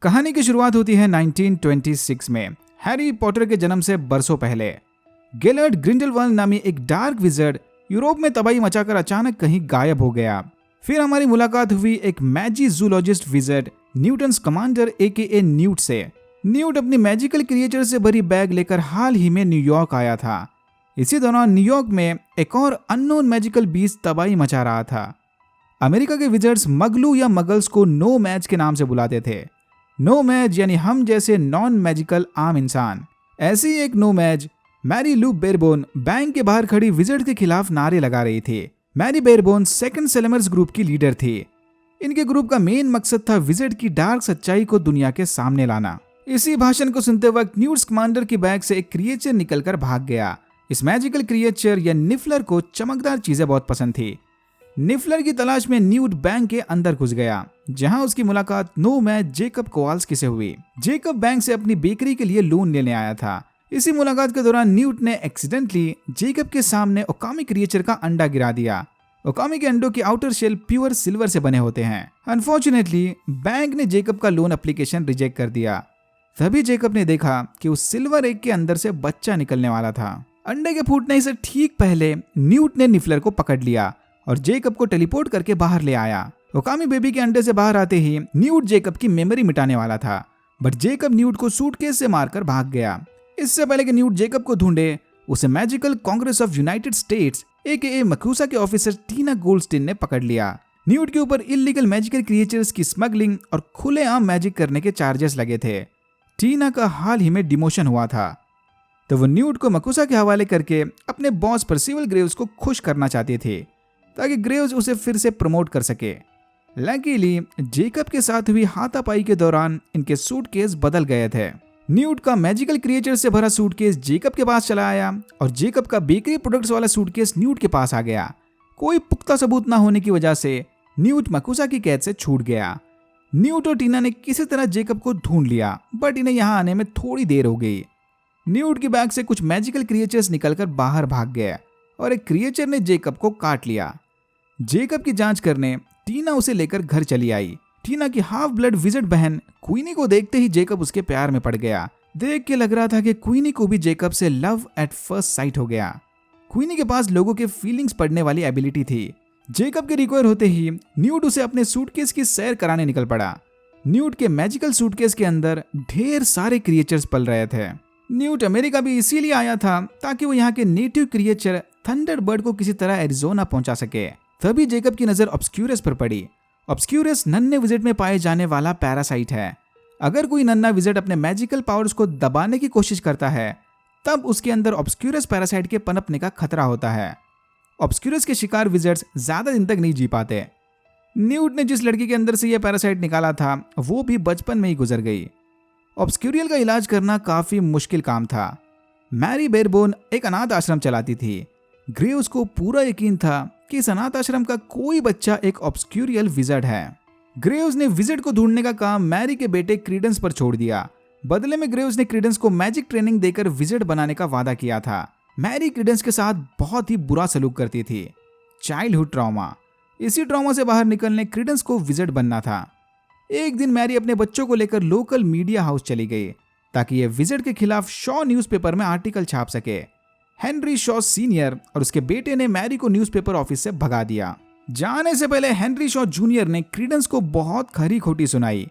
कहानी की शुरुआत होती है 1926 में, हैरी पॉटर के जन्म से बरसों पहले। गेलर्ट ग्रिंडेलवाल्ड नामी एक डार्क विजर्ड यूरोप में तबाही मचाकर अचानक कहीं गायब हो गया। फिर हमारी मुलाकात हुई एक magizoologist wizard Newton Commander AKA Newt से। न्यूट अपनी मैजिकल क्रिएचर से भरी बैग लेकर हाल ही में न्यूयॉर्क आया था। इसी दौरान न्यूयॉर्क में एक और अननोन मैजिकल बीस्ट तबाही मचा रहा था। अमेरिका के विजर्ड्स मगलू या मगल्स को नो मैज के नाम से बुलाते थे। नो मैज यानी हम जैसे नॉन मैजिकल आम इंसान। ऐसी एक नो मैज मैरी लू बेरबोन बैंक के बाहर खड़ी विजर्ड के खिलाफ नारे लगा रही थी। मैरी बेरबोन सेकंड सेलेमर्स ग्रुप की लीडर थी। इनके ग्रुप का मेन मकसद था विजर्ड की डार्क सच्चाई को दुनिया के सामने लाना। इसी भाषण को सुनते वक्त न्यूट कमांडर की बैग से एक क्रिएचर निकलकर भाग गया। इस मैजिकल क्रिएचर या निफलर को चमकदार चीजें बहुत पसंद थी। निफलर की तलाश में न्यूट बैंक के अंदर घुस गया, जहां उसकी मुलाकात नो मैज जेकब कोवाल्स्की से हुई। जेकब बैंक से अपनी बेकरी के लिए लोन लेने आया था। इसी मुलाकात के दौरान न्यूट ने एक्सीडेंटली जेकब के सामने ओकामी क्रिएचर का अंडा गिरा दिया। ओकामी के अंडों की आउटर शेल प्योर सिल्वर से बने होते हैं। अनफॉर्चुनेटली बैंक ने जेकब का लोन एप्लीकेशन रिजेक्ट कर दिया। तभी जेकब ने देखा कि उस सिल्वर एग के अंदर से बच्चा निकलने वाला था। अंडे के फूटने से ठीक पहले न्यूट ने निफलर को पकड़ लिया और जेकब को टेलीपोर्ट करके बाहर ले आया। ओकामी बेबी के अंडे से बाहर आते ही न्यूट जेकब की मेमोरी मिटाने वाला था, बट जेकब न्यूट को सूटकेस से मारकर भाग गया। इससे पहले कि न्यूट जेकब को ढूंढे, उसे magical Congress of United states AKA मकूसा के ऑफिसर टीना गोल्डस्टीन ने पकड़ लिया। न्यूट के ऊपर इलीगल मैजिकल क्रिएचर्स की स्मगलिंग और खुलेआम मैजिक करने के चार्जेस लगे थे। टीना का हाल ही में डिमोशन हुआ था, तो वो न्यूट को मकूसा के हवाले करके अपने बॉस पर्सिवल ग्रेव्स को खुश करना चाहते थे, ताकि ग्रेव्स उसे फिर से प्रमोट कर सके। लकीली जेकब के साथ हुई हाथापाई के दौरान इनके सूटकेस बदल गए थे। न्यूट का मैजिकल क्रिएचर से भरा सूटकेस जेकब के पास चला आया और जेकब का बेकरी प्रोडक्ट्स वाला सूटकेस न्यूट के पास आ गया। कोई पुख्ता सबूत ना होने की वजह से न्यूट मकूसा की कैद से छूट गया। न्यूट और टीना ने किसी तरह जेकब को ढूंढ लिया, बट इन्हें यहाँ आने में थोड़ी देर हो गई। न्यूट की बैग से कुछ मैजिकल क्रिएचर्स निकलकर बाहर भाग गए और एक क्रिएचर ने जेकब को काट लिया। जेकब की जांच करने टीना उसे लेकर घर चली आई। टीना की हाफ ब्लड विजर्ड बहन क्वीनी को देखते ही जेकब उसके प्यार में पड़ गया। देख के लग रहा था कि क्वीनी को भी जेकब से लव एट फर्स्ट साइट हो गया। क्वीनी के पास लोगों के फीलिंग्स पढ़ने वाली एबिलिटी थी। जेकब के रिक्वायर होते ही न्यूट उसे अपने सूटकेस की सैर कराने निकल पड़ा। न्यूट के मैजिकल सूटकेस के अंदर ढेर सारे क्रिएचर्स पल रहे थे। न्यूट अमेरिका भी इसीलिए आया था ताकि वो यहाँ के नेटिव क्रिएचर थंडरबर्ड को किसी तरह एरिजोना पहुंचा सके। तभी जेकब की नजर ऑब्सक्यूरस पर पड़ी। ऑब्सक्यूरस नन्हे विजर्ड में पाए जाने वाला पैरासाइट है। अगर कोई नन्हा विजर्ड अपने मैजिकल पावर्स को दबाने की कोशिश करता है, तब उसके अंदर ऑब्सक्यूरस पैरासाइट के पनपने का खतरा होता है। ऑब्सक्यूरस के शिकार विजर्ड्स ज्यादा दिन तक नहीं जी पाते। न्यूट ने जिस लड़की के अंदर से यह पैरासाइट निकाला था, वो भी बचपन में ही गुजर गई। ऑब्सक्यूरियल का इलाज करना काफी मुश्किल काम था। मैरी बेरबोन एक अनाथ आश्रम चलाती थी। ग्रेव्स को पूरा यकीन था कि इस अनाथ आश्रम का कोई बच्चा एक ऑब्सक्यूरियल विजर्ड है। ग्रेव्स ने विजर्ड को ढूंढने का काम मैरी के बेटे क्रीडेंस पर छोड़ दिया। बदले में ग्रेव्स ने क्रीडेंस को मैजिक ट्रेनिंग देकर विजर्ड बनाने का वादा किया था। मैरी क्रीडेंस के साथ बहुत ही बुरा सलूक करती थी। Childhood trauma. इसी ट्रॉमा से बाहर निकलने क्रीडेंस को विजर्ड बनना था। एक दिन मैरी अपने बच्चों को लेकर लोकल मीडिया हाउस चली गई ताकि ये विजर्ड के खिलाफ शॉ न्यूज़पेपर में आर्टिकल छाप सके। हेनरी शॉ सीनियर और उसके बेटे ने मैरी को न्यूज़पेपर ऑफिस से भगा दिया। जाने से पहले हेनरी शॉ जूनियर ने क्रीडेंस को बहुत खरी खोटी सुनाई।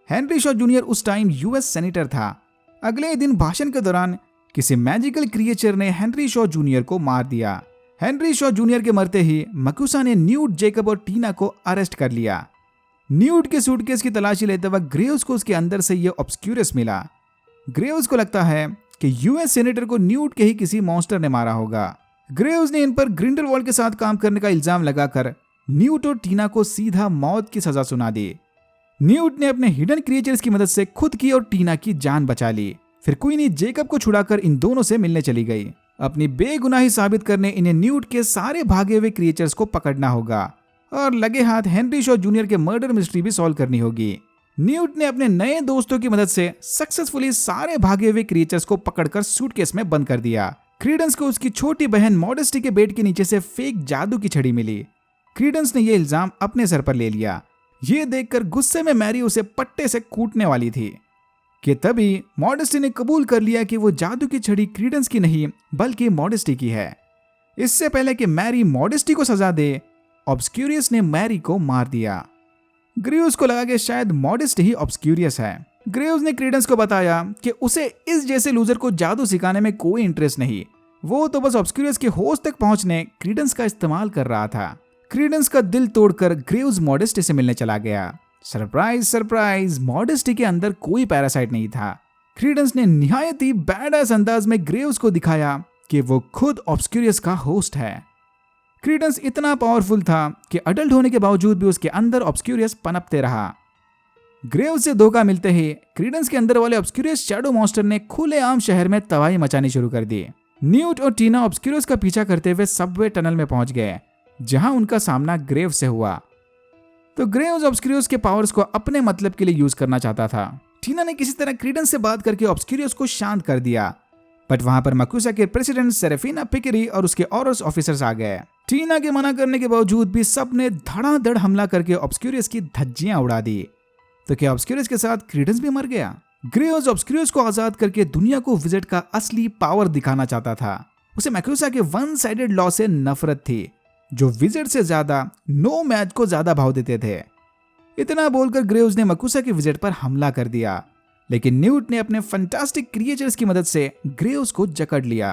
हेनरी शॉ जूनियर उस टाइम US सेनेटर था। अगले दिन भाषण के दौरान किसी मैजिकल क्रिएचर ने हेनरी शॉ जूनियर को मार दिया। हेनरी शॉ जूनियर के मरते ही मकूसा ने न्यूट, जेकब और टीना को अरेस्ट कर लिया। न्यूट के सूटकेस की तलाशी लेते वक्त ग्रेव्स को उसके अंदर से यह ऑब्सक्यूरस मिला। ग्रेव्स को लगता है कि US सेनेटर को न्यूट के ही किसी मॉन्स्टर ने मारा होगा। ग्रेव्स ने इन पर ग्रिंडेलवाल्ड के साथ काम करने का इल्जाम लगाकर न्यूट और टीना को सीधा मौत की सजा सुना दी। न्यूट ने अपने हिडन क्रिएचर्स की मदद से खुद की और टीना की जान बचा ली। फिर क्वीनी जेकब को छुड़ाकर इन दोनों से मिलने चली गई। अपनी बेगुनाही साबित करने इन्हें न्यूट के सारे भागे हुए क्रिएचर्स को पकड़ना होगा और लगे हाथ हेनरी शॉ जूनियर के मर्डर मिस्ट्री भी सॉल्व करनी होगी। न्यूट ने अपने नए दोस्तों की मदद से सक्सेसफुली सारे भागे हुए क्रिएचर्स को पकड़कर सूटकेस में बंद कर दिया। क्रीडेंस को उसकी छोटी बहन मॉडेस्टी के बेड के नीचे से फेक जादू की छड़ी मिली। क्रीडेंस ने यह इल्जाम अपने सर पर ले लिया। ये देखकर गुस्से में मैरी उसे पट्टे से कूटने वाली थी कि तभी मॉडेस्टी ने कबूल कर लिया कि वो जादू की छड़ी क्रीडेंस की नहीं बल्कि मॉडेस्टी की है। इससे पहले कि मैरी मॉडेस्टी को सजा दे, ऑब्सक्यूरियस ने मैरी को मार दिया। ग्रेव्स को लगा कि शायद मॉडेस्टी ही ऑब्सक्यूरियस है। ग्रेव्स ने क्रीडेंस को बताया कि उसे इस जैसे लूजर को जादू सिखाने में कोई इंटरेस्ट नहीं, वो तो बस ऑब्सक्यूरियस के होश तक पहुंचने क्रीडेंस का इस्तेमाल कर रहा था। क्रीडेंस का दिल तोड़कर ग्रेव्स मॉडेस्टी से मिलने चला गया। सरप्राइज सरप्राइज, मॉडेस्टी के अंदर कोई पैरासाइट नहीं था। क्रीडेंस ने निहायत ही बैडएस अंदाज में ग्रेव्स को दिखाया कि वो खुद ऑब्सक्यूरियस का होस्ट है। क्रीडेंस इतना पावरफुल था कि अडल्ट होने के बावजूद भी उसके अंदर ऑब्सक्यूरियस पनपते रहा। ग्रेव्स से धोखा मिलते ही क्रीडेंस के अंदर वाले ऑब्सक्यूरियस शैडो मॉन्स्टर ने खुलेआम शहर में तबाही मचानी शुरू कर दी। न्यूट और टीना ऑब्सक्यूरियस का पीछा करते हुए सबवे टनल में पहुंच गए, जहां उनका सामना ग्रेव्स से हुआ। तो ग्रेव्स ऑब्सक्यूरियस के पावर्स को अपने मतलब के लिए यूज करना चाहता था। टीना ने किसी तरह क्रीडेंस से बात करके ऑब्सक्यूरियस को शांत कर दिया, बट वहां पर मकूसा के प्रेसिडेंट सेरेफिना पिकेरी और उसके औरस ऑफिसर्स आ गए। टीना के मना करने के बावजूद भी सबने धड़ाधड़ हमला करके ऑब्सक्यूरियस की धज्जियां उड़ा दी। तो क्या ऑब्सक्यूरियस के साथ क्रीडेंस भी मर गया? ग्रेव्स ऑब्सक्यूरियस को आजाद करके दुनिया को विजिट का असली पावर दिखाना चाहता था। उसे मकूसा के वन साइडेड लॉ से नफरत थी, जो विजिट से ज्यादा नो मैच को ज्यादा भाव देते थे। इतना बोलकर ग्रेव्स ने मकूसा के विजिट पर हमला कर दिया, लेकिन न्यूट ने अपने फैंटास्टिक क्रिएचर्स की मदद से ग्रेव्स को जकड़ लिया।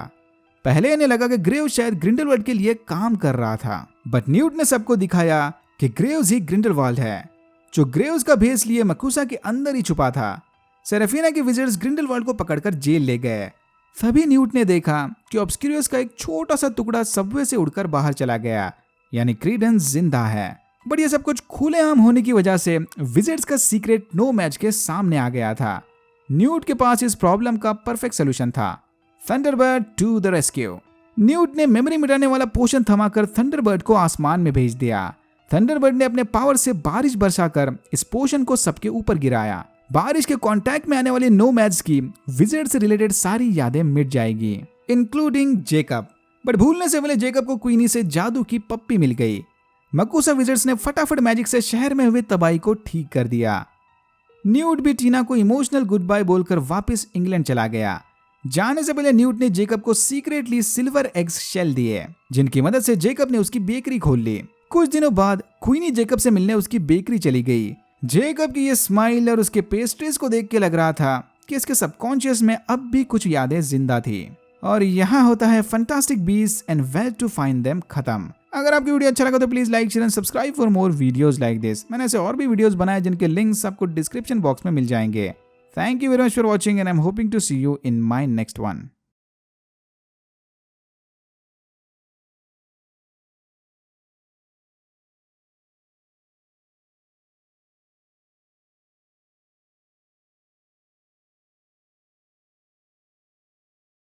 पहले इन्हें लगा कि ग्रेव्स शायद ग्रिंडलवाल्ड के लिए काम कर रहा था, बट न्यूट ने सबको दिखाया कि ग्रेव्स ही ग्रिंडलवाल्ड है, जो ग्रेव्स का भेस लिए मकूसा के अंदर ही छुपा था। सेरेफिना के विजिटर्स ग्रिंडलवाल्ड को पकड़कर जेल ले गए। तभी न्यूट ने देखा कि ऑब्सक्यूरियस का एक छोटा सा टुकड़ा सबवे से उड़कर बाहर चला गया, यानी क्रीडेंस जिंदा है। बट ये सब कुछ खुलेआम होने की वजह से विजिटर्स का सीक्रेट नो मैच के सामने आ गया था। न्यूट के पास इस प्रॉब्लम का परफेक्ट सोल्यूशन था। Thunderbird to the rescue. Newt ने मेमोरी मिटाने वाला पोशन थमाकर थंडरबर्ड को आसमान में भेज दिया। थंडरबर्ड ने अपने पावर से बारिश बरसाकर इस पोशन को सबके ऊपर गिराया। बारिश के कांटेक्ट में आने वाले नो मैच की विजिट से रिलेटेड सारी यादें मिट जाएगी, इंक्लूडिंग जेकब। बट भूलने से पहले जेकब को क्वीनी से जादू की पप्पी मिल गई। मकूसा विजिट्स ने फटाफट मैजिक से शहर में हुए तबाही को ठीक कर दिया। न्यूट भी टीना को इमोशनल गुड बाय बोलकर वापस इंग्लैंड चला गया। जाने से पहले न्यूट ने जेकब को सीक्रेटली सिल्वर एग्स शेल दिए, जिनकी मदद से जेकब ने उसकी बेकरी खोल ली। कुछ दिनों बाद क्वीनी जेकब से मिलने उसकी बेकरी चली गई। जेकब की ये स्माइल और उसके पेस्ट्रीज को देख के लग रहा था कि इसके सबकॉन्शियस में अब भी कुछ यादें जिंदा थी। और यहाँ होता है Fantastic Beasts and Where to Find Them खत्म। अगर आपकी वीडियो अच्छा लगा तो please like share and subscribe for more videos like this. मैंने ऐसे और भी वीडियोस बनाए जिनके लिंक्स आपको डिस्क्रिप्शन बॉक्स में मिल जाएंगे। Thank you very much for watching and I am hoping to see you in my next one.